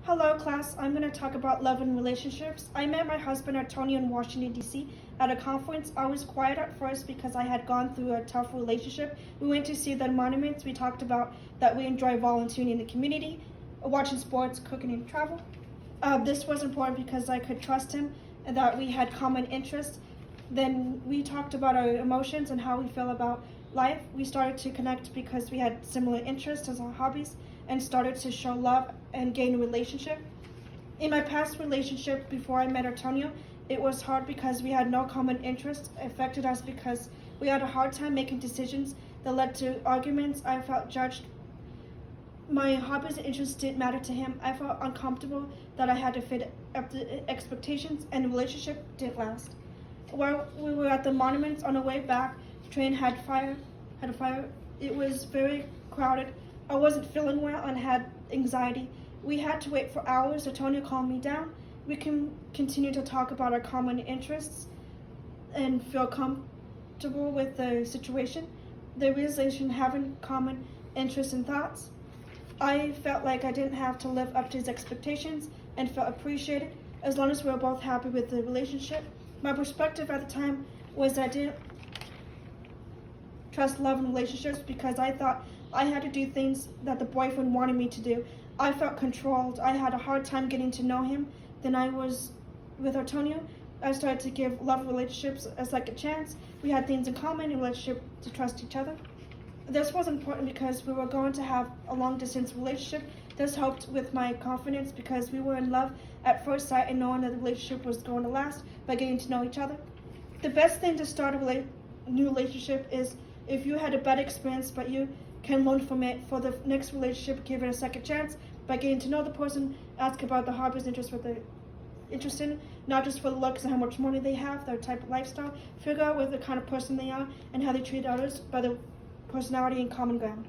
Hello class, I'm going to talk about love and relationships. I met my husband Antonio in Washington, D.C. at a conference. I was quiet at first because I had gone through a tough relationship. We went to see the monuments. We talked about that we enjoy volunteering in the community, watching sports, cooking, and travel. This was important because I could trust him and that we had common interests. Then we talked about our emotions and how we feel about life. We started to connect because we had similar interests as our hobbies and started to show love and gain a relationship. In my past relationship before I met Antonio, it was hard because we had no common interests. It affected us because we had a hard time making decisions that led to arguments. I felt judged. My hobbies and interests didn't matter to him. I felt uncomfortable that I had to fit up to expectations, and the relationship didn't last. While we were at the monuments on the way back, the train had a fire. It was very crowded. I wasn't feeling well and had anxiety. We had to wait for hours. Antonio calmed me down. We can continue to talk about our common interests and feel comfortable with the situation. The realization having common interests and thoughts. I felt like I didn't have to live up to his expectations and felt appreciated as long as we were both happy with the relationship. My perspective at the time was I didn't trust love and relationships because I thought I had to do things that the boyfriend wanted me to do. I felt controlled. I had a hard time getting to know him. Then I was with Antonio. I started to give love relationships a second chance. We had things in common in relationship to trust each other. This was important because we were going to have a long distance relationship. This helped with my confidence because we were in love at first sight and knowing that the relationship was going to last by getting to know each other. The best thing to start a new relationship is if you had a bad experience but you can learn from it. For the next relationship, give it a second chance by getting to know the person, ask about the hobbies, interests, what they're interested in, not just for the looks and how much money they have, their type of lifestyle. Figure out what the kind of person they are and how they treat others by their personality and common ground.